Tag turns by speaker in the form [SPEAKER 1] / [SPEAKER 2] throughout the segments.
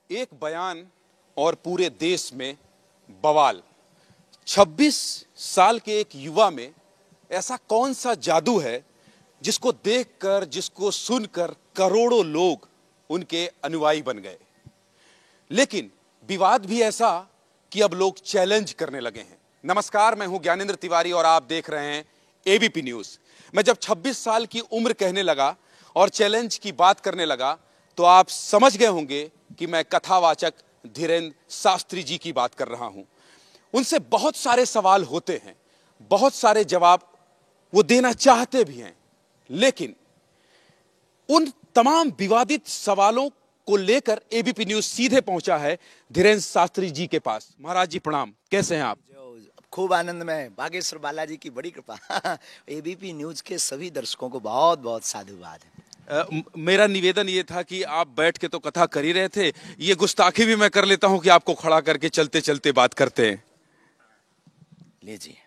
[SPEAKER 1] एक बयान और पूरे देश में बवाल। 26 साल के एक युवा में ऐसा कौन सा जादू है जिसको देखकर, जिसको सुनकर करोड़ों लोग उनके अनुयायी बन गए। लेकिन विवाद भी ऐसा कि अब लोग चैलेंज करने लगे हैं। नमस्कार, मैं हूं ज्ञानेंद्र तिवारी और आप देख रहे हैं एबीपी न्यूज। मैं जब 26 साल की उम्र कहने लगा और चैलेंज की बात करने लगा तो आप समझ गए होंगे कि मैं कथावाचक धीरेन्द्र शास्त्री जी की बात कर रहा हूं। उनसे बहुत सारे सवाल होते हैं, बहुत सारे जवाब वो देना चाहते भी हैं, लेकिन उन तमाम विवादित सवालों को लेकर एबीपी न्यूज सीधे पहुंचा है धीरेन्द्र शास्त्री जी के पास। महाराज जी प्रणाम, कैसे हैं आप?
[SPEAKER 2] खूब आनंद में, बागेश्वर बालाजी की बड़ी कृपा। एबीपी न्यूज के सभी दर्शकों को बहुत बहुत साधुवाद है।
[SPEAKER 1] मेरा निवेदन ये था कि आप बैठ के तो कथा कर ही रहे थे, ये गुस्ताखी भी मैं कर लेता हूं कि आपको खड़ा करके चलते चलते बात करते हैं।
[SPEAKER 2] लीजिए।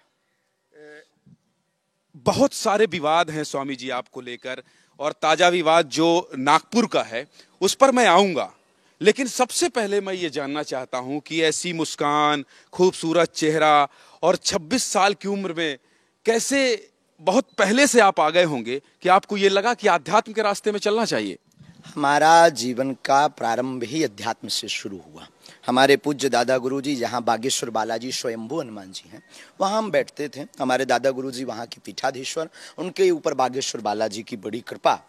[SPEAKER 1] बहुत सारे विवाद हैं स्वामी जी आपको लेकर, और ताजा विवाद जो नागपुर का है उस पर मैं आऊंगा, लेकिन सबसे पहले मैं ये जानना चाहता हूं कि ऐसी मुस्कान, खूबसूरत चेहरा और 26 साल की उम्र में कैसे, बहुत पहले से आप आ गए होंगे कि आपको ये लगा कि आध्यात्म के रास्ते में चलना चाहिए?
[SPEAKER 2] हमारा जीवन का प्रारंभ ही अध्यात्म से शुरू हुआ। हमारे पूज्य दादा गुरुजी जहाँ बागेश्वर बालाजी स्वयंभू हनुमान जी हैं, वहाँ हम बैठते थे। हमारे दादा गुरुजी वहाँ के पीठाधीश्वर, उनके ऊपर बागेश्वर बालाजी की बड़ी कृपा।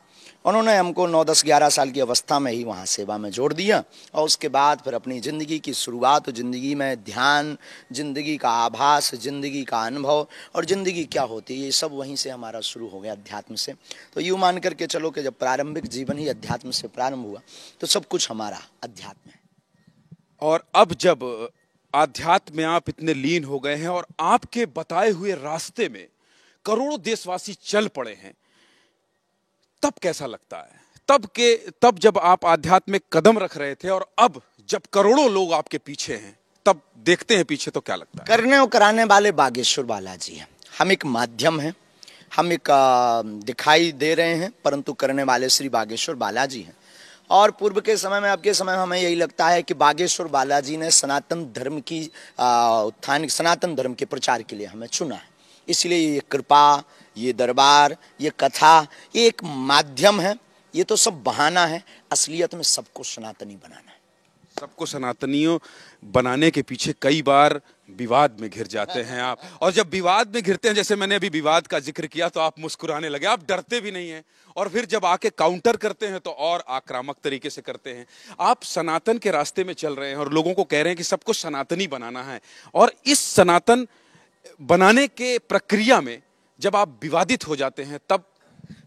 [SPEAKER 2] उन्होंने हमको 9, 10, 11 साल की अवस्था में ही वहाँ सेवा में जोड़ दिया, और उसके बाद फिर अपनी ज़िंदगी की शुरुआत, ज़िंदगी में ध्यान, ज़िंदगी का आभास, ज़िंदगी का अनुभव और ज़िंदगी क्या होती है, ये सब वहीं से हमारा शुरू हो गया, अध्यात्म से। तो यूँ मान करके चलो कि जब प्रारंभिक जीवन ही अध्यात्म से प्रारंभ हुआ तो सब कुछ हमारा अध्यात्म है।
[SPEAKER 1] और अब जब आध्यात्म में आप इतने लीन हो गए हैं और आपके बताए हुए रास्ते में करोड़ों देशवासी चल पड़े हैं, तब कैसा लगता है? तब जब आप आध्यात्मिक कदम रख रहे थे और अब जब करोड़ों लोग आपके पीछे हैं, तब देखते हैं पीछे तो क्या लगता है?
[SPEAKER 2] करने और कराने वाले बागेश्वर बालाजी हैं। हम एक माध्यम हैं, हम एक दिखाई दे रहे हैं, परंतु करने वाले श्री बागेश्वर बालाजी हैं। और पूर्व के समय में, अब के समय में हमें यही लगता है कि बागेश्वर बालाजी ने सनातन धर्म की उत्थान, सनातन धर्म के प्रचार के लिए हमें चुना है। इसलिए ये कृपा, ये दरबार, ये कथा, ये एक माध्यम है, ये तो सब बहाना है। असलियत में सबको सनातनी बनाना है।
[SPEAKER 1] सबको सनातनियों बनाने के पीछे कई बार विवाद में घिर जाते हैं आप, और जब विवाद में घिरते हैं, जैसे मैंने अभी विवाद का जिक्र किया, तो आप मुस्कुराने लगे, आप डरते भी नहीं हैं, और फिर जब आके काउंटर करते हैं तो और आक्रामक तरीके से करते हैं। आप सनातन के रास्ते में चल रहे हैं और लोगों को कह रहे हैं कि सबको सनातनी बनाना है, और इस सनातन बनाने के प्रक्रिया में जब आप विवादित हो जाते हैं तब?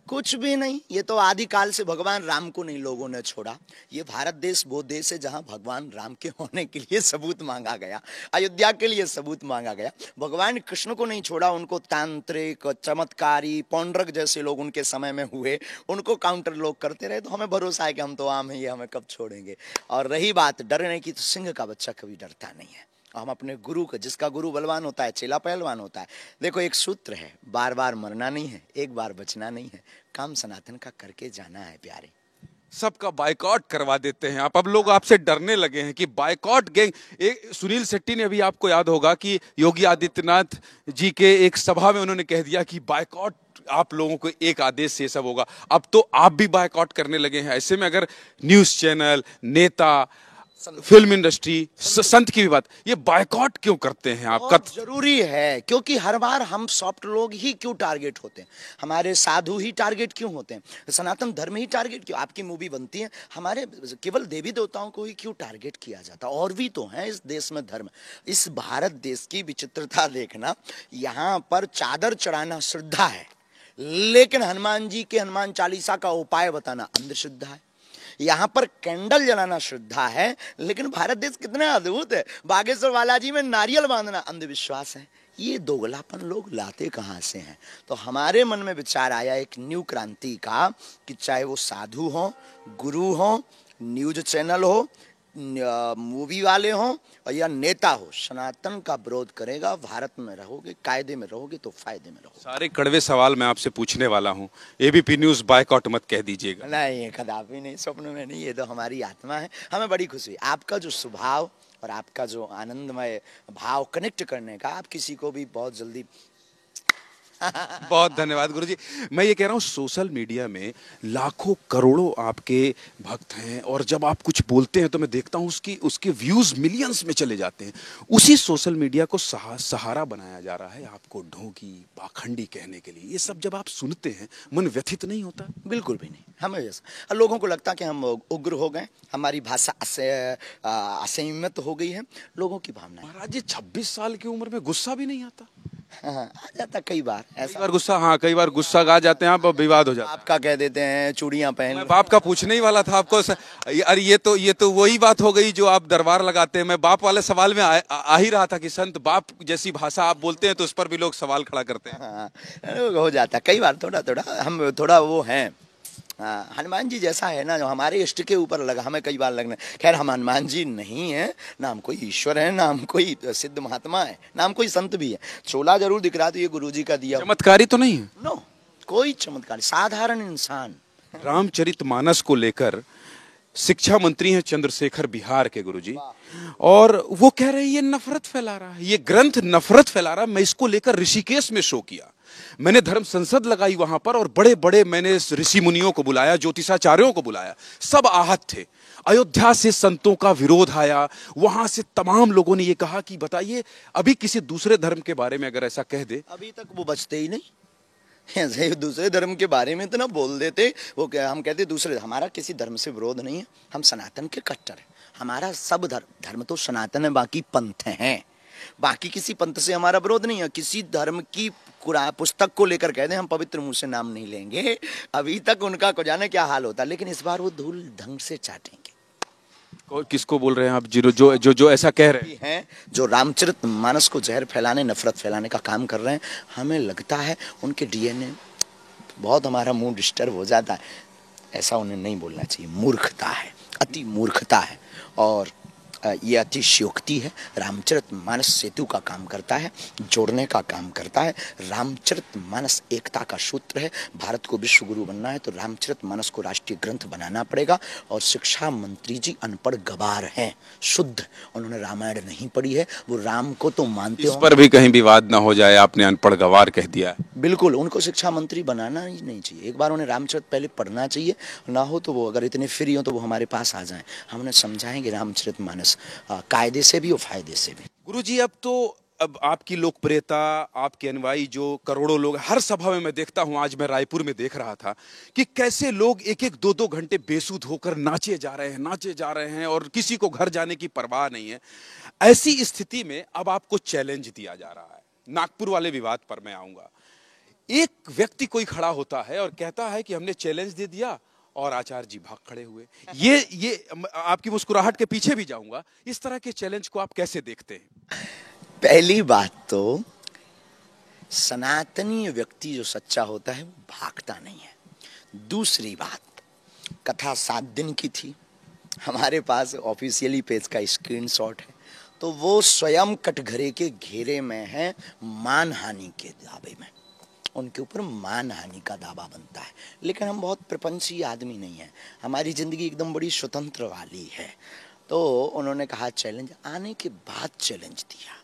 [SPEAKER 2] कुछ भी नहीं, ये तो आदिकाल से भगवान राम को नहीं लोगों ने छोड़ा। ये भारत देश वो देश है जहां भगवान राम के होने के लिए सबूत मांगा गया, अयोध्या के लिए सबूत मांगा गया। भगवान कृष्ण को नहीं छोड़ा, उनको तांत्रिक, चमत्कारी, पौंड्रक जैसे लोग उनके समय में हुए, उनको काउंटर लोग करते रहे। तो हमें भरोसा है कि हम तो आम हैं, ये हमें कब छोड़ेंगे। और रही बात डरने की, तो सिंह का बच्चा कभी डरता नहीं है। हम अपने गुरु का, जिसका गुरु बलवान होता है चेला पहलवान होता है। देखो, एक सूत्र है, बार बार मरना नहीं है, एक बार बचना नहीं है, काम सनातन का करके जाना है प्यारे।
[SPEAKER 1] सबका बायकॉट करवा देते हैं आप, अब लोग आपसे डरने लगे हैं कि बायकॉट गैंग। एक सुनील शेट्टी ने, अभी आपको याद होगा कि योगी आदित्यनाथ जी के एक सभा में उन्होंने कह दिया कि बायकॉट, आप लोगों को एक आदेश से सब होगा। अब तो आप भी बायकॉट करने लगे हैं। ऐसे में अगर न्यूज चैनल, नेता, फिल्म इंडस्ट्री, संत की भी बात, ये बायकॉट क्यों करते हैं आप?
[SPEAKER 2] जरूरी है, क्योंकि हर बार हम सॉफ्ट लोग ही क्यों टारगेट होते हैं, हमारे साधु ही टारगेट क्यों होते हैं, सनातन धर्म ही टारगेट क्यों? आपकी मूवी बनती है, हमारे केवल देवी देवताओं को ही क्यों टारगेट किया जाता? और भी तो है इस देश में धर्म। इस भारत देश की विचित्रता देखना, यहाँ पर चादर चढ़ाना श्रद्धा है, लेकिन हनुमान जी के हनुमान चालीसा का उपाय बताना अंधश्रद्धा है। यहाँ पर कैंडल जलाना श्रद्धा है, लेकिन भारत देश कितना अद्भुत है, बागेश्वर बालाजी में नारियल बांधना अंधविश्वास है। ये दोगलापन लोग लाते कहाँ से हैं? तो हमारे मन में विचार आया एक न्यू क्रांति का, कि चाहे वो साधु हो, गुरु हो, न्यूज चैनल हो, मूवी वाले हों या नेता हो, सनातन का विरोध करेगा, भारत में रहोगे, कायदे में रहोगे तो फायदे में रहोगे।
[SPEAKER 1] सारे कड़वे सवाल मैं आपसे पूछने वाला हूँ, एबीपी न्यूज बायकॉट मत कह दीजिएगा।
[SPEAKER 2] नहीं, कदापि नहीं, स्वप्न में नहीं, ये तो हमारी आत्मा है। हमें बड़ी खुशी हुई आपका जो स्वभाव और आपका जो आनंदमय भाव कनेक्ट करने का, आप किसी को भी बहुत जल्दी
[SPEAKER 1] बहुत धन्यवाद गुरुजी। मैं ये कह रहा हूँ सोशल मीडिया में लाखों करोड़ों आपके भक्त हैं और जब आप कुछ बोलते हैं तो मैं देखता हूँ उसके व्यूज मिलियंस में चले जाते हैं। उसी सोशल मीडिया को सहारा बनाया जा रहा है आपको ढोंगी पाखंडी कहने के लिए। ये सब जब आप सुनते हैं मन व्यथित नहीं होता?
[SPEAKER 2] बिल्कुल भी नहीं। हमें जैसा लोगों को लगता कि हम उग्र हो गए, हमारी भाषा असंयमित हो गई है, लोगों की भावना।
[SPEAKER 1] महाराज जी 26 साल की उम्र में गुस्सा भी नहीं आता?
[SPEAKER 2] हाँ, आ जाता कई बार ऐसा।
[SPEAKER 1] कई बार गुस्सा, हाँ कई बार गुस्सा गा जाते हैं आप और विवाद हो जाता है।
[SPEAKER 2] आपका कह देते हैं चूड़ियां पहन।
[SPEAKER 1] मैं बाप का पूछने ही वाला था आपको। अरे ये तो वही बात हो गई जो आप दरबार लगाते हैं। मैं बाप वाले सवाल में आ ही रहा था कि संत बाप जैसी भाषा आप बोलते हैं तो उस पर भी लोग सवाल खड़ा करते हैं।
[SPEAKER 2] हाँ, हो जाता कई बार, थोड़ा थोड़ा हम थोड़ा वो हैं। हाँ, हनुमान जी जैसा है ना, जो हमारे इष्ट के ऊपर लगा, हमें कई बार लगना। खैर हम हनुमान जी नहीं है, ना हम कोई ईश्वर है, ना हम कोई सिद्ध महात्मा है, ना हम कोई संत भी है। चोला जरूर दिख रहा, तो ये गुरुजी का दिया।
[SPEAKER 1] चमत्कारी तो नहीं है?
[SPEAKER 2] नो, कोई चमत्कार, साधारण इंसान।
[SPEAKER 1] रामचरितमानस को लेकर शिक्षा मंत्री हैं चंद्रशेखर बिहार के गुरुजी, और वो कह रहे हैं ये नफरत फैला रहा है, ये ग्रंथ नफरत फैला रहा है। मैं इसको लेकर ऋषिकेश में शो किया, मैंने धर्म संसद लगाई वहां पर और बड़े बड़े मैंने ऋषि मुनियों को बुलाया, ज्योतिषाचार्यों को बुलाया, सब आहत थे। अयोध्या से संतों का विरोध आया, वहां से तमाम लोगों ने ये कहा कि बताइए अभी किसी दूसरे धर्म के बारे में अगर ऐसा कह दे,
[SPEAKER 2] अभी तक वो बचते ही नहीं। ऐसे दूसरे धर्म के बारे में तो ना बोल देते, वो क्या हम कहते दूसरे। हमारा किसी धर्म से विरोध नहीं है, हम सनातन के कट्टर हैं। हमारा सब धर्म तो सनातन है, बाकी पंथ हैं। बाकी किसी पंथ से हमारा विरोध नहीं है। किसी धर्म की पुस्तक को लेकर कह दें हम पवित्र मुंह से नाम नहीं लेंगे, अभी तक उनका को जाने क्या हाल होता, लेकिन इस बार वो धूल ढंग से चाटेंगे।
[SPEAKER 1] किसको बोल रहे हैं आप? जो ऐसा कह रहे
[SPEAKER 2] हैं, जो रामचरितमानस को जहर फैलाने, नफरत फैलाने का काम कर रहे हैं, हमें लगता है उनके डीएनए बहुत, हमारा मुंह डिस्टर्ब हो जाता है। ऐसा उन्हें नहीं बोलना चाहिए, मूर्खता है, अति मूर्खता है, और ये अतिशयोक्ति है। रामचरितमानस सेतु का काम करता है, जोड़ने का काम करता है। रामचरितमानस एकता का सूत्र है। भारत को विश्व गुरु बनना है तो रामचरितमानस को राष्ट्रीय ग्रंथ बनाना पड़ेगा। और शिक्षा मंत्री जी अनपढ़ गवार हैं, शुद्ध, उन्होंने रामायण नहीं पढ़ी है, वो राम को तो मानते हो।
[SPEAKER 1] इस पर भी कहीं विवाद ना हो जाए, आपने अनपढ़ गवार कह दिया है।
[SPEAKER 2] बिल्कुल, उनको शिक्षा मंत्री बनाना ही नहीं चाहिए। एक बार उन्हें रामचरित पहले पढ़ना चाहिए, ना हो तो वो अगर इतने फ्री हो तो वो हमारे पास आ जाएं, हम उन्हें समझाएंगे रामचरितमानस कायदे से भी और फायदे से भी।
[SPEAKER 1] गुरुजी अब आपकी लोकप्रियता, आपके अनुयायी जो करोड़ों लोग, हर सभा में मैं देखता हूं, आज मैं रायपुर में देख रहा था कि कैसे लोग एक एक दो दो घंटे बेसुध होकर नाचे जा रहे हैं और किसी को घर जाने की परवाह नहीं है। ऐसी स्थिति में अब आपको चैलेंज दिया जा रहा है। नागपुर वाले विवाद पर मैं आऊंगा। एक व्यक्ति कोई खड़ा होता है और कहता है कि हमने चैलेंज दे दिया और आचार्य जी भाग खड़े हुए। ये आपकी मुस्कुराहट के पीछे भी जाऊंगा। इस तरह के चैलेंज को आप कैसे देखते हैं?
[SPEAKER 2] पहली बात तो सनातनी व्यक्ति जो सच्चा होता है वो भागता नहीं है। दूसरी बात, कथा 7 दिन की थी, हमारे पास ऑफिशियली पेज का स्क्रीनशॉट है, तो वो स्वयं कटघरे के घेरे में है, मानहानि के दावे में, उनके ऊपर मानहानि का दावा बनता है। लेकिन हम बहुत प्रपंची आदमी नहीं है, हमारी जिंदगी एकदम बड़ी स्वतंत्र वाली है। तो उन्होंने कहा चैलेंज, आने के बाद चैलेंज दिया।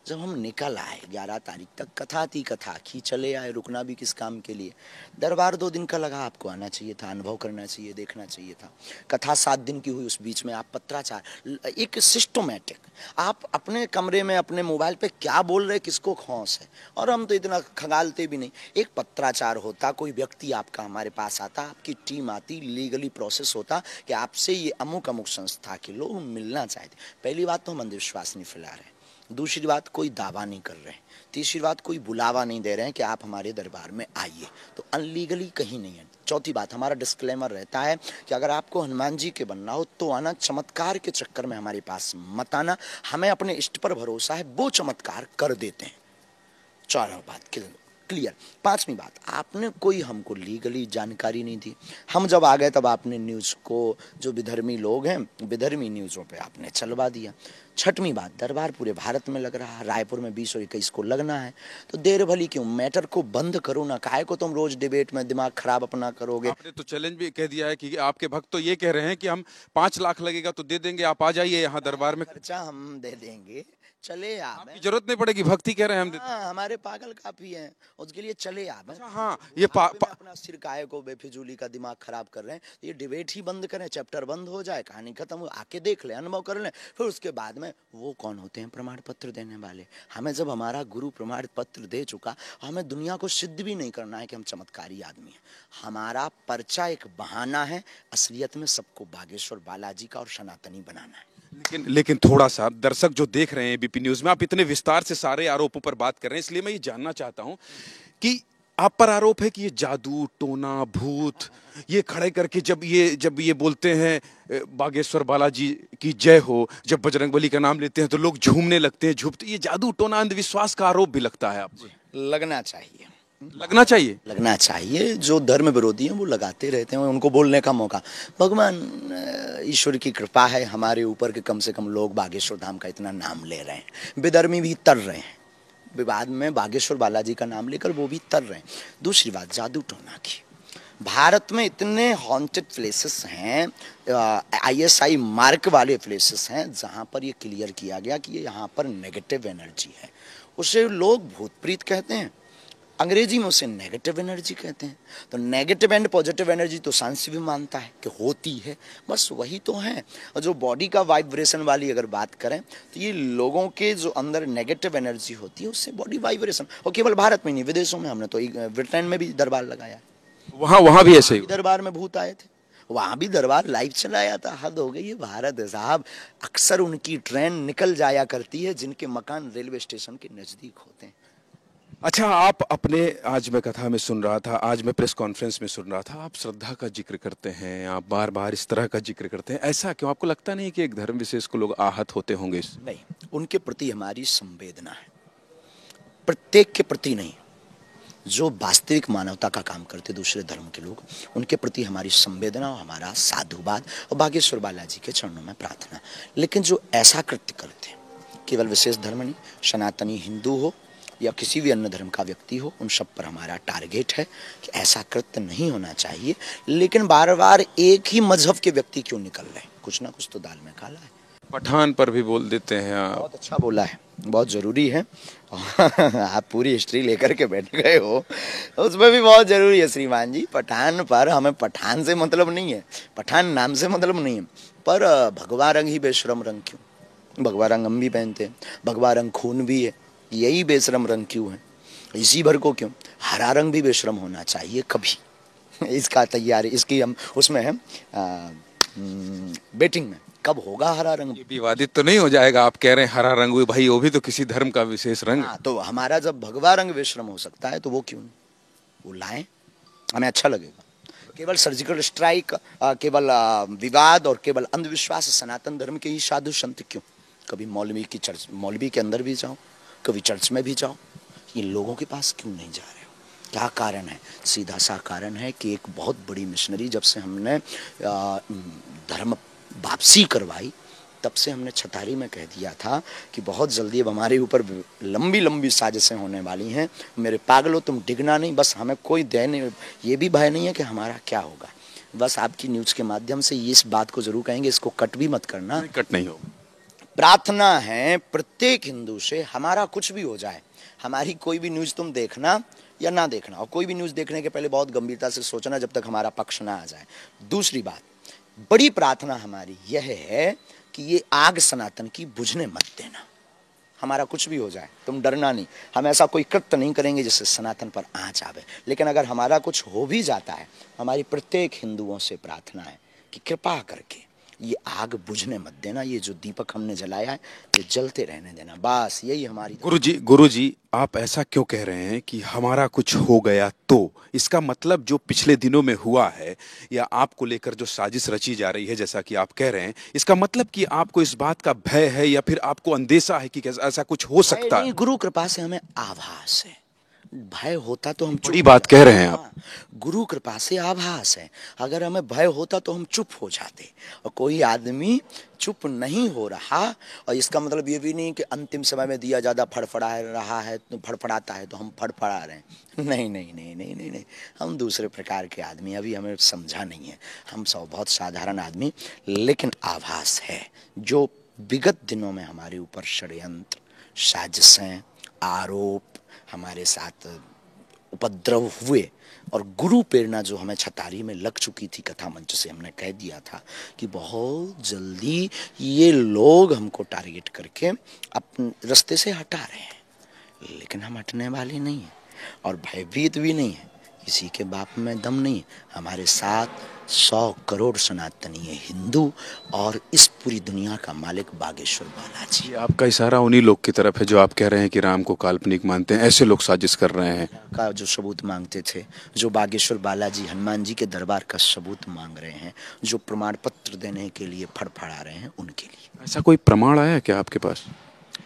[SPEAKER 2] जब हम निकल आए 11 तारीख तक, कथा थी, कथा की, चले आए, रुकना भी किस काम के लिए। दरबार 2 दिन का लगा, आपको आना चाहिए था, अनुभव करना चाहिए, देखना चाहिए था। कथा 7 दिन की हुई, उस बीच में आप पत्राचार, एक सिस्टोमेटिक, आप अपने कमरे में अपने मोबाइल पे क्या बोल रहे, किसको खौंस है, और हम तो इतना खंगालते भी नहीं। एक पत्राचार होता, कोई व्यक्ति आपका हमारे पास आता, आपकी टीम आती, लीगली प्रोसेस होता कि आपसे ये अमुक अमुक संस्था के लोग मिलना चाहते। पहली बात तो हम अंधविश्वास नहीं फैला रहे हैं, दूसरी बात कोई दावा नहीं कर रहे हैं, तीसरी बात कोई बुलावा नहीं दे रहे हैं कि आप हमारे दरबार में आइए, तो अनलीगली कहीं नहीं है। चौथी बात, हमारा डिस्क्लेमर रहता है कि अगर आपको हनुमान जी के बनना हो तो आना, चमत्कार के चक्कर में हमारे पास मत आना, हमें अपने इष्ट पर भरोसा है, वो चमत्कार कर देते हैं। चारों बात, क्लियर। पांचवी बात, आपने कोई हमको लीगली जानकारी नहीं दी, हम जब आ गए तब आपने न्यूज़ को, जो विधर्मी लोग हैं विधर्मी न्यूज़ों पे आपने चलवा दिया। छठवीं बात, दरबार पूरे भारत में लग रहा है, रायपुर में 20 और 21 को लगना है, तो देर भली क्यों, मैटर को बंद करो ना, काहे को तुम रोज डिबेट में दिमाग खराब अपना करोगे।
[SPEAKER 1] आपने तो चैलेंज भी कह दिया है कि आपके भक्त तो ये कह रहे हैं कि हम 5 लाख लगेगा तो दे देंगे, आप आ जाइए यहाँ दरबार में,
[SPEAKER 2] खर्चा हम दे देंगे, चले आप,
[SPEAKER 1] आपकी जरूरत नहीं पड़ेगी, भक्ति कह रहे हैं हम देते।
[SPEAKER 2] हाँ, हमारे पागल काफी हैं, उसके लिए चले आप।
[SPEAKER 1] अच्छा, हाँ, ये
[SPEAKER 2] अपना सिर काहे को बेफिजूली का दिमाग खराब कर रहे हैं, ये डिबेट ही बंद करें, चैप्टर बंद हो जाए, कहानी खत्म हो, आके देख ले, अनुभव कर ले, फिर उसके बाद में वो कौन होते हैं प्रमाण पत्र देने वाले। हमें जब हमारा गुरु प्रमाण पत्र दे चुका, हमें दुनिया को सिद्ध भी नहीं करना है कि हम चमत्कारी आदमी हैं। हमारा पर्चा एक बहाना है, असलियत में सबको बागेश्वर बालाजी का और सनातनी बनाना है।
[SPEAKER 1] लेकिन थोड़ा सा दर्शक जो देख रहे हैं बीपी न्यूज में, आप इतने विस्तार से सारे आरोपों पर बात कर रहे हैं, इसलिए मैं ये जानना चाहता हूं कि आप पर आरोप है कि ये जादू टोना भूत, ये खड़े करके जब ये बोलते हैं बागेश्वर बालाजी की जय हो, जब बजरंगबली का नाम लेते हैं तो लोग झूमने लगते हैं, झुकते, ये जादू टोना अंधविश्वास का आरोप भी लगता है आपको?
[SPEAKER 2] लगना चाहिए,
[SPEAKER 1] लगना चाहिए,
[SPEAKER 2] लगना चाहिए। जो धर्म विरोधी हैं वो लगाते रहते हैं, उनको बोलने का मौका, भगवान ईश्वर की कृपा है हमारे ऊपर कि कम से कम लोग बागेश्वर धाम का इतना नाम ले रहे हैं, विधर्मी भी तर रहे हैं विवाद में, बागेश्वर बालाजी का नाम लेकर वो भी तर रहे हैं। दूसरी बात, जादू टोना की, भारत में इतने हॉन्टेड प्लेसेस हैं, ISI मार्क वाले प्लेसेस हैं, जहाँ पर ये क्लियर किया गया कि ये यहाँ पर नेगेटिव एनर्जी है, उसे लोग भूत प्रीत कहते हैं, अंग्रेजी में उसे नेगेटिव एनर्जी कहते हैं। तो नेगेटिव एंड पॉजिटिव एनर्जी तो साइंस भी मानता है कि होती है, बस वही तो है। और जो बॉडी का वाइब्रेशन वाली अगर बात करें तो ये लोगों के जो अंदर नेगेटिव एनर्जी होती है उससे बॉडी वाइब्रेशन, और केवल भारत में नहीं विदेशों में, हमने तो ब्रिटेन में भी दरबार लगाया,
[SPEAKER 1] वहां भी ऐसे ही
[SPEAKER 2] दरबार में भूत आए थे, वहां भी दरबार लाइव चलाया था। हद हो गई है भारत है साहब, अक्सर उनकी ट्रेन निकल जाया करती है जिनके मकान रेलवे स्टेशन के नजदीक होते हैं।
[SPEAKER 1] अच्छा, आप अपने, आज मैं कथा में सुन रहा था, आज मैं प्रेस कॉन्फ्रेंस में सुन रहा था, आप श्रद्धा का जिक्र करते हैं, आप बार बार इस तरह का जिक्र करते हैं, ऐसा क्यों? आपको लगता नहीं कि एक धर्म विशेष को लोग आहत होते होंगे?
[SPEAKER 2] नहीं, उनके प्रति हमारी संवेदना है, प्रत्येक के प्रति नहीं, जो वास्तविक मानवता का काम करते दूसरे धर्म के लोग, उनके प्रति हमारी संवेदना और हमारा साधुवाद और बागेश्वर बालाजी के चरणों में प्रार्थना। लेकिन जो ऐसा कृत्य करते हैं, केवल विशेष धर्म नहीं, सनातनी हिंदू हो या किसी भी अन्य धर्म का व्यक्ति हो, उन सब पर हमारा टारगेट है कि ऐसा कृत्य नहीं होना चाहिए। लेकिन बार बार एक ही मजहब के व्यक्ति क्यों निकल रहे हैं, कुछ ना कुछ तो दाल में काला है।
[SPEAKER 1] पठान पर भी बोल देते हैं आप।
[SPEAKER 2] बहुत अच्छा बोला है, बहुत जरूरी है। आप पूरी हिस्ट्री लेकर के बैठ गए हो, उसमें भी बहुत जरूरी है श्रीमान जी। पठान पर, हमें पठान से मतलब नहीं है, पठान नाम से मतलब नहीं है, पर भगवा रंग ही बेशरम रंग क्यों? भगवा रंग हम भी पहनते हैं, भगवा रंग खून भी है, यही बेशरम रंग क्यों है? इसी भर को क्यों? हरा रंग भी बेशरम होना चाहिए कभी। इसका तैयारी, इसकी हम उसमें है बेटिंग में, कब होगा हरा रंग?
[SPEAKER 1] ये विवादित तो नहीं हो जाएगा? आप कह रहे हैं हरा रंग, भाई वो भी तो किसी धर्म का विशेष रंग।
[SPEAKER 2] हाँ, तो हमारा जब भगवा रंग बेशरम हो सकता है तो वो क्यों नहीं? वो लाएं, हमें अच्छा लगेगा। केवल सर्जिकल स्ट्राइक, केवल विवाद और केवल अंधविश्वास सनातन धर्म के ही साधु संत क्यों? कभी मौलवी की चर्च, मौलवी के अंदर भी जाओ, कभी चर्च में भी जाओ, ये लोगों के पास क्यों नहीं जा रहे हो? क्या कारण है? सीधा सा कारण है कि एक बहुत बड़ी मिशनरी, जब से हमने धर्म वापसी करवाई, तब से हमने छतारी में कह दिया था कि बहुत जल्दी अब हमारे ऊपर लंबी लंबी साजिशें होने वाली हैं। मेरे पागलों, तुम डिगना नहीं, बस हमें कोई दया नहीं, ये भी भय नहीं है कि हमारा क्या होगा। बस आपकी न्यूज़ के माध्यम से इस बात को जरूर कहेंगे, इसको कट भी मत करना।
[SPEAKER 1] कट नहीं होगा।
[SPEAKER 2] प्रार्थना है प्रत्येक हिंदू से, हमारा कुछ भी हो जाए, हमारी कोई भी न्यूज़ तुम देखना या ना देखना, और कोई भी न्यूज़ देखने के पहले बहुत गंभीरता से सोचना जब तक हमारा पक्ष ना आ जाए। दूसरी बात, बड़ी प्रार्थना हमारी यह है कि ये आग सनातन की बुझने मत देना। हमारा कुछ भी हो जाए, तुम डरना नहीं, हम ऐसा कोई कृत्य नहीं करेंगे जिससे सनातन पर आँच आवे। लेकिन अगर हमारा कुछ हो भी जाता है, हमारी प्रत्येक हिंदुओं से प्रार्थना है कि कृपा करके ये आग बुझने मत देना, ये जो दीपक हमने जलाया है ये जलते रहने देना, बस यही हमारी।
[SPEAKER 1] गुरुजी, आप ऐसा क्यों कह रहे हैं कि हमारा कुछ हो गया तो? इसका मतलब जो पिछले दिनों में हुआ है, या आपको लेकर जो साजिश रची जा रही है, जैसा कि आप कह रहे हैं, इसका मतलब कि आपको इस बात का भय है या फिर आपको अंदेशा है कि ऐसा कुछ हो सकता है?
[SPEAKER 2] गुरु कृपा से हमें आभास है, भय होता तो हम चुप
[SPEAKER 1] बड़ी
[SPEAKER 2] हो
[SPEAKER 1] बात
[SPEAKER 2] जाते।
[SPEAKER 1] कह रहे हैं आप।
[SPEAKER 2] हाँ, गुरु कृपा से आभास है। अगर हमें भय होता तो हम चुप हो जाते, और कोई आदमी चुप नहीं हो रहा। और इसका मतलब ये भी नहीं कि अंतिम समय में दिया ज्यादा फड़फड़ा रहा है तो फड़फड़ाता है तो हम फड़फड़ा रहे हैं। नहीं नहीं नहीं नहीं नहीं नहीं, हम दूसरे प्रकार के आदमी, अभी हमें समझा नहीं है। हम सब बहुत साधारण आदमी, लेकिन आभास है जो विगत दिनों में हमारे ऊपर षड्यंत्र, साजिशें, आरोप, हमारे साथ उपद्रव हुए, और गुरु प्रेरणा जो हमें छतारी में लग चुकी थी, कथा मंच से हमने कह दिया था कि बहुत जल्दी ये लोग हमको टारगेट करके अपने रास्ते से हटा रहे हैं, लेकिन हम हटने वाले नहीं हैं और भयभीत भी नहीं है। किसी के बाप में दम नहीं है। हमारे साथ 100 करोड़ सनातनी है हिंदू, और इस पूरी दुनिया का मालिक बागेश्वर बालाजी।
[SPEAKER 1] ये आपका इशारा उन्हीं लोग की तरफ है जो आप कह रहे हैं कि राम को काल्पनिक मानते हैं, ऐसे लोग साजिश कर रहे हैं।
[SPEAKER 2] का जो सबूत मांगते थे, जो बागेश्वर बालाजी हनुमान जी के दरबार का सबूत मांग रहे हैं, जो प्रमाण पत्र देने के लिए फड़फड़ा रहे हैं, उनके लिए।
[SPEAKER 1] ऐसा कोई प्रमाण आया क्या आपके पास?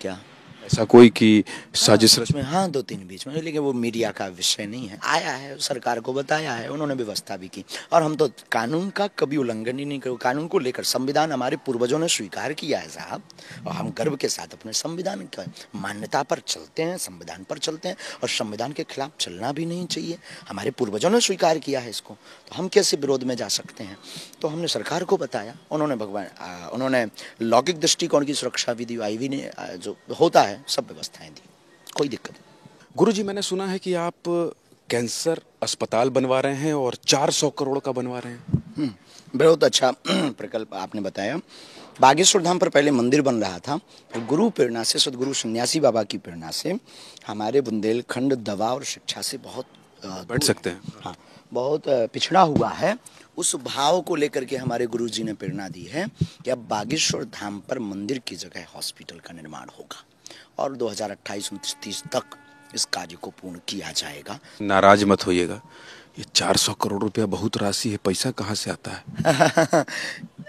[SPEAKER 2] क्या
[SPEAKER 1] ऐसा कोई कि साजिश
[SPEAKER 2] बीच में, हाँ 2-3 बीच में, लेकिन वो मीडिया का विषय नहीं है। आया है, सरकार को बताया है, उन्होंने व्यवस्था भी की। और हम तो कानून का कभी उल्लंघन ही नहीं करो। कानून को लेकर संविधान हमारे पूर्वजों ने स्वीकार किया है साहब, और हम गर्व के साथ अपने संविधान की मान्यता पर चलते हैं, संविधान पर चलते हैं, और संविधान के खिलाफ चलना भी नहीं चाहिए। हमारे पूर्वजों ने स्वीकार किया है इसको, तो हम कैसे विरोध में जा सकते हैं? तो हमने सरकार को बताया, उन्होंने लौकिक दृष्टिकोण की सुरक्षा विधि आईवी ने जो होता है सब व्यवस्थाएं दी, कोई दिक्कत नहीं।
[SPEAKER 1] गुरुजी, मैंने सुना है कि आप कैंसर अस्पताल बनवा रहे हैं और 400 करोड़ का बनवा रहे हैं।
[SPEAKER 2] बहुत अच्छा प्रकल्प आपने बताया। बागेश्वर धाम पर पहले मंदिर बन रहा था, फिर गुरु प्रेरणा से, सदगुरु सन्यासी बाबा की प्रेरणा से, हमारे बुंदेलखंड दवा और शिक्षा से बहुत
[SPEAKER 1] बैठ सकते हैं।
[SPEAKER 2] हाँ, बहुत पिछड़ा हुआ है। उस भाव को लेकर के हमारे गुरुजी ने प्रेरणा दी है कि अब बागेश्वर धाम पर मंदिर की जगह हॉस्पिटल का निर्माण होगा, और 2028-29-30 तक इस कार्य को पूर्ण किया जाएगा।
[SPEAKER 1] नाराज मत होइएगा, ये 400 करोड़ रुपया बहुत राशि है, पैसा कहाँ से आता है?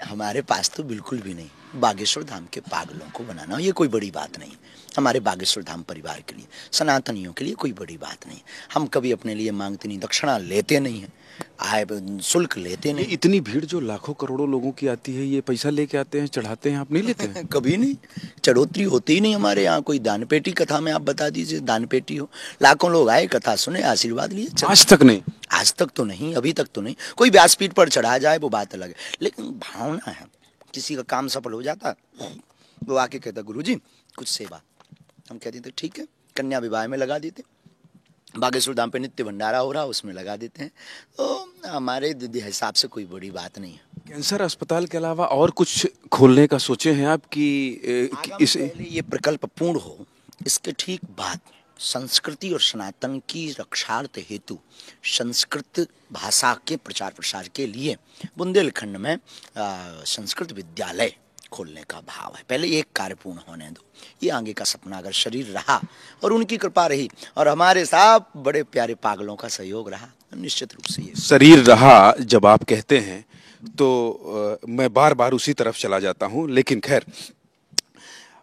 [SPEAKER 2] हमारे पास तो बिल्कुल भी नहीं। बागेश्वर धाम के पागलों को बनाना ये कोई बड़ी बात नहीं। हमारे बागेश्वर धाम परिवार के लिए, सनातनियों के लिए कोई बड़ी बात नहीं। हम कभी अपने लिए मांगते नहीं, दक्षिणा लेते नहीं हैं, आय शुल्क लेते नहीं।
[SPEAKER 1] इतनी भीड़ जो लाखों करोड़ों लोगों की आती है, ये पैसा लेके आते हैं, चढ़ाते हैं, आप नहीं लेते हैं?
[SPEAKER 2] कभी नहीं, चढ़ोतरी होती ही नहीं हमारे यहाँ। कोई दान पेटी कथा में आप बता दीजिए, दान पेटी हो, लाखों लोग आए, कथा सुने, आशीर्वाद लिए,
[SPEAKER 1] आज तक नहीं।
[SPEAKER 2] आज तक तो नहीं, अभी तक तो नहीं। कोई व्यासपीठ पर चढ़ा जाए वो बात अलग है, लेकिन भावना है। किसी का काम सफल हो जाता, वो आके कहता गुरुजी कुछ सेवा, हम कहते थे ठीक है, कन्या विवाह में लगा देते, बागेश्वर धाम पे नित्य भंडारा हो रहा उसमें लगा देते हैं। तो हमारे हिसाब से कोई बड़ी बात नहीं है।
[SPEAKER 1] कैंसर अस्पताल के अलावा और कुछ खोलने का सोचे हैं आप कि इसे
[SPEAKER 2] पहले ये प्रकल्प पूर्ण हो, इसके ठीक बाद संस्कृति और सनातन की रक्षार्थ हेतु संस्कृत भाषा के प्रचार प्रसार के लिए बुंदेलखंड में संस्कृत विद्यालय खोलने का भाव है। पहले एक कार्य पूर्ण होने दो, ये आगे का सपना अगर शरीर रहा और उनकी कृपा रही और हमारे साथ बड़े प्यारे पागलों का सहयोग रहा, निश्चित रूप से ये
[SPEAKER 1] शरीर रहा जब आप कहते हैं तो मैं बार बार उसी तरफ चला जाता हूं। लेकिन खैर,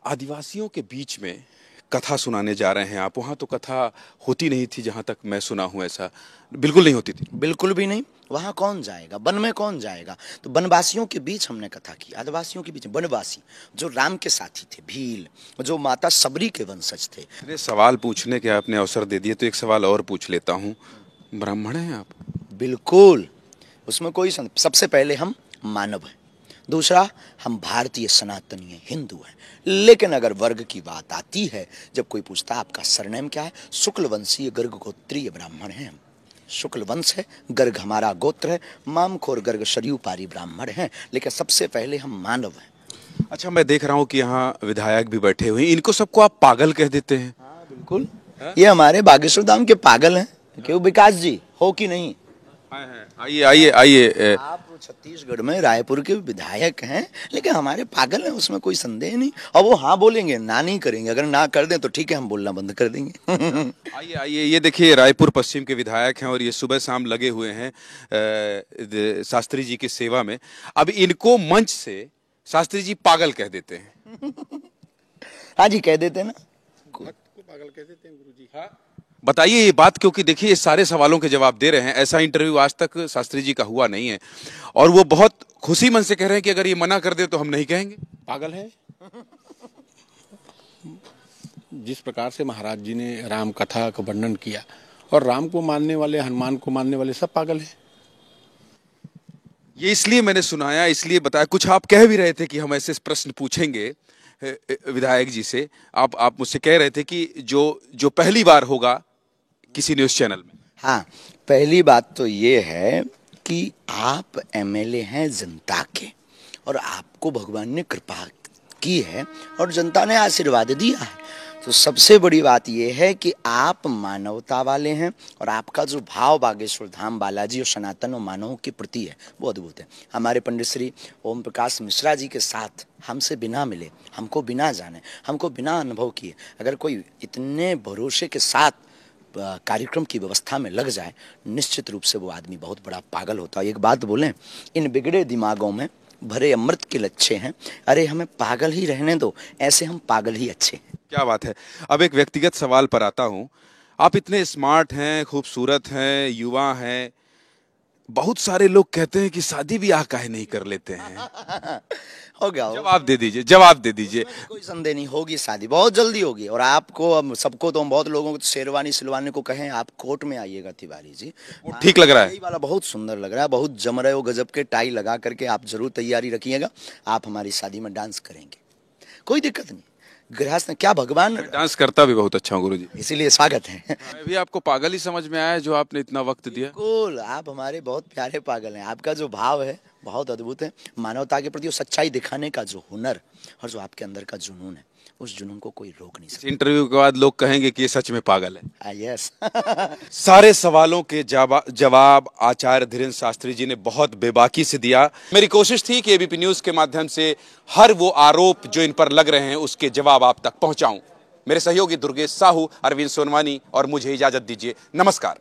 [SPEAKER 1] आदिवासियों के बीच में कथा सुनाने जा रहे हैं आप। वहां तो कथा होती नहीं थी, जहां तक मैं सुना हूं, ऐसा बिल्कुल नहीं होती थी।
[SPEAKER 2] बिल्कुल भी नहीं। वहां कौन जाएगा, वन में कौन जाएगा? तो वनवासियों के बीच हमने कथा की, आदिवासियों के बीच वनवासी जो राम के साथी थे, भील, जो माता सबरी के वंशज थे।
[SPEAKER 1] अरे, सवाल पूछने के आपने अवसर दे दिए तो एक सवाल और पूछ लेता हूं। ब्राह्मण हैं आप?
[SPEAKER 2] बिल्कुल, उसमें कोई सबसे पहले हम मानव हैं, दूसरा हम भारतीय सनातनी हैं, हिंदू हैं। लेकिन अगर वर्ग की बात आती है, जब कोई पूछता है आपका सरनेम क्या है, शुक्ल वंशीय गर्ग गोत्रीय ब्राह्मण हैं। शुक्ल वंश है, गर्ग हमारा गोत्र है, मामखोर गर्ग शरयू पारी ब्राह्मण हैं। लेकिन सबसे पहले हम मानव हैं।
[SPEAKER 1] अच्छा, मैं देख रहा हूं कि यहाँ विधायक भी बैठे हुए हैं, इनको सबको आप पागल कह देते हैं।
[SPEAKER 2] हाँ बिल्कुल, ये हमारे बागेश्वर धाम के पागल हैं। क्यों विकास जी, हो कि नहीं?
[SPEAKER 1] आइए आइए आइए।
[SPEAKER 2] आप छत्तीसगढ़ में रायपुर के विधायक हैं, लेकिन हमारे पागल हैं, उसमें कोई संदेह नहीं। और वो हाँ बोलेंगे, ना नहीं करेंगे। अगर ना कर दें तो ठीक है, हम बोलना बंद कर देंगे।
[SPEAKER 1] आइए आइए, ये देखिए रायपुर पश्चिम के विधायक हैं और ये सुबह शाम लगे हुए हैं शास्त्री जी की सेवा में। अब इनको मंच से शास्त्री जी पागल कह देते हैं।
[SPEAKER 2] हाँ जी, कह देते हैं ना,
[SPEAKER 1] भक्त को पागल कह देते हैं गुरुजी। हाँ, बताइए ये बात, क्योंकि देखिए ये सारे सवालों के जवाब दे रहे हैं। ऐसा इंटरव्यू आज तक शास्त्री जी का हुआ नहीं है और वो बहुत खुशी मन से कह रहे हैं कि अगर ये मना कर दे तो हम नहीं कहेंगे।
[SPEAKER 3] पागल है। जिस प्रकार से महाराज जी ने राम कथा का वर्णन किया, और राम को मानने वाले, हनुमान को मानने वाले सब पागल हैं।
[SPEAKER 1] ये इसलिए मैंने सुनाया, इसलिए बताया। कुछ आप कह भी रहे थे कि हम ऐसे प्रश्न पूछेंगे विधायक जी से। आप मुझसे कह रहे थे कि जो पहली बार होगा किसी न्यूज चैनल में।
[SPEAKER 2] हाँ, पहली बात तो ये है कि आप एमएलए हैं जनता के, और आपको भगवान ने कृपा की है और जनता ने आशीर्वाद दिया है। तो सबसे बड़ी बात यह है कि आप मानवता वाले हैं, और आपका जो भाव बागेश्वर धाम, बालाजी और सनातन और मानवों के प्रति है वो अद्भुत है। हमारे पंडित श्री ओम प्रकाश मिश्रा जी के साथ हमसे बिना मिले, हमको बिना जाने, हमको बिना अनुभव किए अगर कोई इतने भरोसे के साथ कार्यक्रम की व्यवस्था में लग जाए, निश्चित रूप से वो आदमी बहुत बड़ा पागल होता है। एक बात बोलें, इन बिगड़े दिमागों में भरे अमृत के लच्छे हैं। अरे हमें पागल ही रहने दो, ऐसे हम पागल ही अच्छे हैं।
[SPEAKER 1] क्या बात है। अब एक व्यक्तिगत सवाल पर आता हूं। आप इतने स्मार्ट हैं, खूबसूरत हैं, युवा हैं, बहुत सारे लोग कहते हैं कि शादी ब्याह काहे नहीं कर लेते हैं।
[SPEAKER 2] हो गया,
[SPEAKER 1] जवाब दे दीजिए, जवाब दे दीजिए।
[SPEAKER 2] कोई संदेह नहीं, होगी शादी, बहुत जल्दी होगी। और आपको, अब सबको तो हम बहुत लोगों को शेरवानी सिलवाने को कहें, आप कोर्ट में आइएगा तिवारी जी।
[SPEAKER 1] वो ठीक लग रहा है,
[SPEAKER 2] यही वाला बहुत सुंदर लग रहा है, बहुत जम रहे हो, गजब के टाई लगा करके आप जरूर तैयारी रखिएगा। आप हमारी शादी में डांस करेंगे, कोई दिक्कत नहीं। गृहस्थ क्या भगवान,
[SPEAKER 1] डांस करता भी बहुत अच्छा हूँ गुरुजी,
[SPEAKER 2] इसीलिए स्वागत है।
[SPEAKER 1] मैं भी आपको पागल ही समझ में आया जो आपने इतना वक्त दिया।
[SPEAKER 2] बिल्कुल, आप हमारे बहुत प्यारे पागल हैं। आपका जो भाव है बहुत अद्भुत है, मानवता के प्रति और सच्चाई दिखाने का जो हुनर और जो आपके अंदर का जुनून है, उस जुनून को कोई रोक नहीं सकता।
[SPEAKER 1] इंटरव्यू के बाद लोग कहेंगे कि ये सच में पागल है।
[SPEAKER 2] यस।
[SPEAKER 1] सारे सवालों के जवाब आचार्य धीरेन्द्र शास्त्री जी ने बहुत बेबाकी से दिया। मेरी कोशिश थी कि एबीपी न्यूज के माध्यम से हर वो आरोप जो इन पर लग रहे हैं उसके जवाब आप तक पहुंचाऊं। मेरे सहयोगी दुर्गेश साहू, अरविंद सोनवानी और मुझे इजाजत दीजिए। नमस्कार।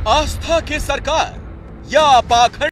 [SPEAKER 4] आस्था की सरकार या पाखंड